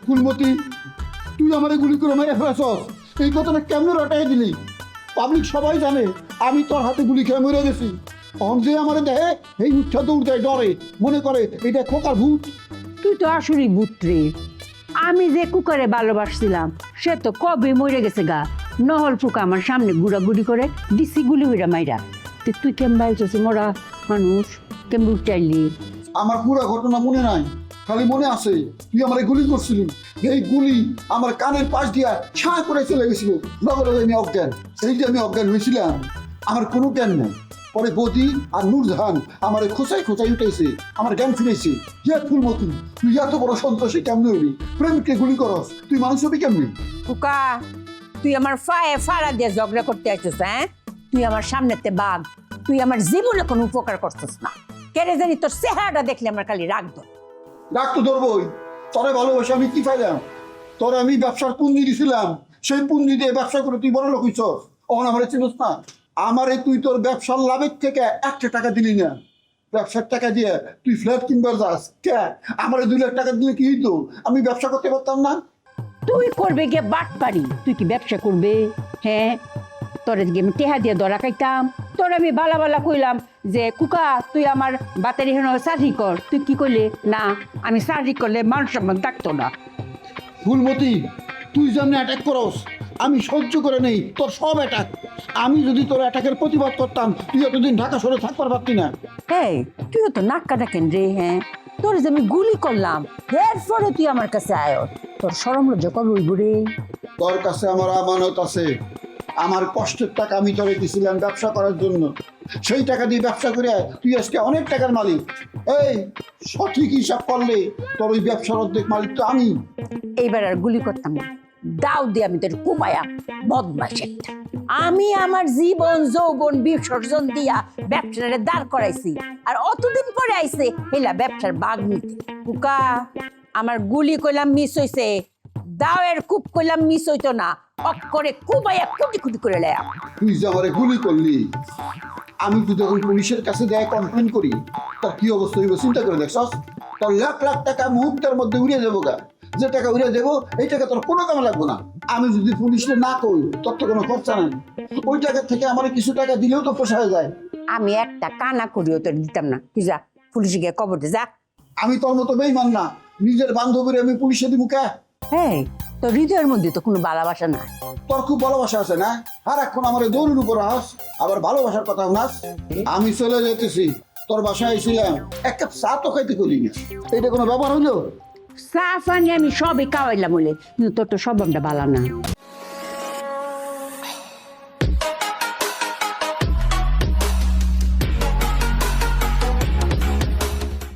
ফুলমতি, তুই আমার গুলি করে মেরে ফেলেছস। এই কথাটা কেমনে রটাই দিলি? পাবলিক সবাই জানে আমি তোর হাতে গুলি খেয়ে মরে গেছি। অন যে আমার দেহে এই উচ্ছা দৌড় দেয়, ডরে, মনে করে এটা খোকার ভূত। তুই তো আসলেই বুত্রে। আমি যে কুকারে ভালোবাসছিলাম সে তো কবে মরে গেছে গা। নহল ফুকা আমার সামনে গুড়াগুড়ি করে দিছি গুলি হইরা মাইরা। তুই কেমন বাইছিস মরা মানুষ, কেমন উঠাইলি? আমার পুরো ঘটনা মনে নাই, খালি মনে আছে তুই আমার গুলি করছিলি। এই গুলি আমার কানের পাশ দিয়া ছাঁ করে চলে গেছিল। নগরে আমি অজ্ঞান, এই যে আমি অজ্ঞান হয়েছিলাম, আমার কোনো জ্ঞান নেই। পরে বদি আর নূরজাহান আমার খোঁচাই খোঁচাই উঠেছে, আমার জ্ঞান ফিরেছে। যে ফুলমতি, তুই এত বড় সন্ত্রাসী কেমনে হইলি? প্রেমিককে গুলি করস, তুই মানুষ হবি কেমনি? কুকা, তুই আমার ফায়ে ফাড়া দিয়ে ঝগড়া করতে আসছিস? হ্যাঁ, তুই আমার সামনেতে বাঘ। তুই আমার জীবনে কোনো উপকার করছিস না। কেড়ে জানি তোর চেহারাটা দেখলে আমার খালি রাগ ধরে। রাগ তো ধরবই। তোরে ভালোবাসে আমি কি পাইলাম? তোরে আমি ব্যবসার পুঁজি দিছিলাম, সেই পুঁজি দিয়ে ব্যবসা করে তুই বড় লোক হইছস। অন আমার চিনস না? আমারে তুই তোর ব্যবসার লাভের থেকে 1 টাকা দিলি না। ব্যবসার টাকা দিয়ে তুই ফ্ল্যাট কিনবার যাস কে? আমারে 2 লাখ টাকা দিলে কি হইতো? আমি ব্যবসা করতে পারতাম না? তুই করবে গিয়ে বাট পারি, তুই কি ব্যবসা করবে? হ্যাঁ, তোর গিয়ে আমি টেহা দিয়ে দরা খাইতাম। তোর আমি বালা বালা কইলাম যে কুকা তুই আমার বাতারি হেন চাকরি কর, তুই কি কইলে না আমি চাকরি করলে মান সম্মান থাকতো না। ফুলমতি, তুই যেমন অ্যাটাক করস আমি সহ্য করে নেই তোর সব অ্যাটাক। আমি যদি তোর অ্যাটাকের প্রতিবাদ করতাম তুই এতদিন ঢাকা শহরে থাকবার পারতি না। এই, তুইও তো নাক কাটা কেন রে? হ্যাঁ, তোর যে আমি গুলি করলাম এরপরে তুই আমার কাছে আয়, তোর শরম লজ্জা কবে হইব রে? তোর কাছে আমার আমানত আছে। আমার কষ্টের টাকা আমি তোরে দিছিলাম ব্যবসা করার জন্য। সেই টাকা দিয়ে ব্যবসা করে তুই আজকে অনেক টাকার মালিক। এই সঠিক হিসাব করলে তোর ওই ব্যবসার অর্ধেক মালিক তো আমি। এইবার আর গুলি করতাম না, দাও দিয়ে আমি তোর কুমায়া বদমাস একটা। আমি আমার জীবন যৌবন বিসর্জন দিয়া ব্যবসারে দাঁড় করাইছি, আর অতদিন পরে আইছে হেলা ব্যবসার বাঘ নিতে। কুকা, আমার গুলি কইলাম মিস হইছে, দাও এর কূপ কইলাম মিস হইতো না। অক করে কুমায়া কুটি কুটি করে লেয়া। তুই যে আমারে গুলি করলি, আমি যদি ওই পুলিশের কাছে দেয় কমপ্লেন করি তার কি অবস্থা হইব চিন্তা করে দেখছস? তোর লাখ লাখ টাকা মুহূর্তের মধ্যে উড়িয়ে যাবো গা। যে টাকা উড়িয়ে যাবো এই টাকা তোর কোনো কামে লাগবো না। আমি যদি পুলিশে না করি তোর তো কোনো খরচা নাই। ওই টাকা থেকে আমার কিছু টাকা দিলেও তো পোষায় যায়। আমি একটা কানা করিও তোর দিতাম না। তুই যা পুলিশে গিয়ে খবর দে যা। আমি তোর মতো বেইমান না, নিজের বান্ধবীর আমি পুলিশে দিব কে? এই, তোর হৃদয়ের মধ্যে তো কোনো ভালোবাসা নাই। তোর খুব ভালোবাসা আছে না? আর এখন আমার দৌড়ের উপর আস, আবার ভালোবাসার কথা নাস। আমি চলে যেতেছি, তোর বাসায় আইছিলাম, 1 কাপ চা তো খাইতে করি না। এটা কোনো ব্যাপার হইলো? চা পানি আমি সবই খাওয়াইলাম বলে, কিন্তু তোর তো স্বভাবটা ভালো না।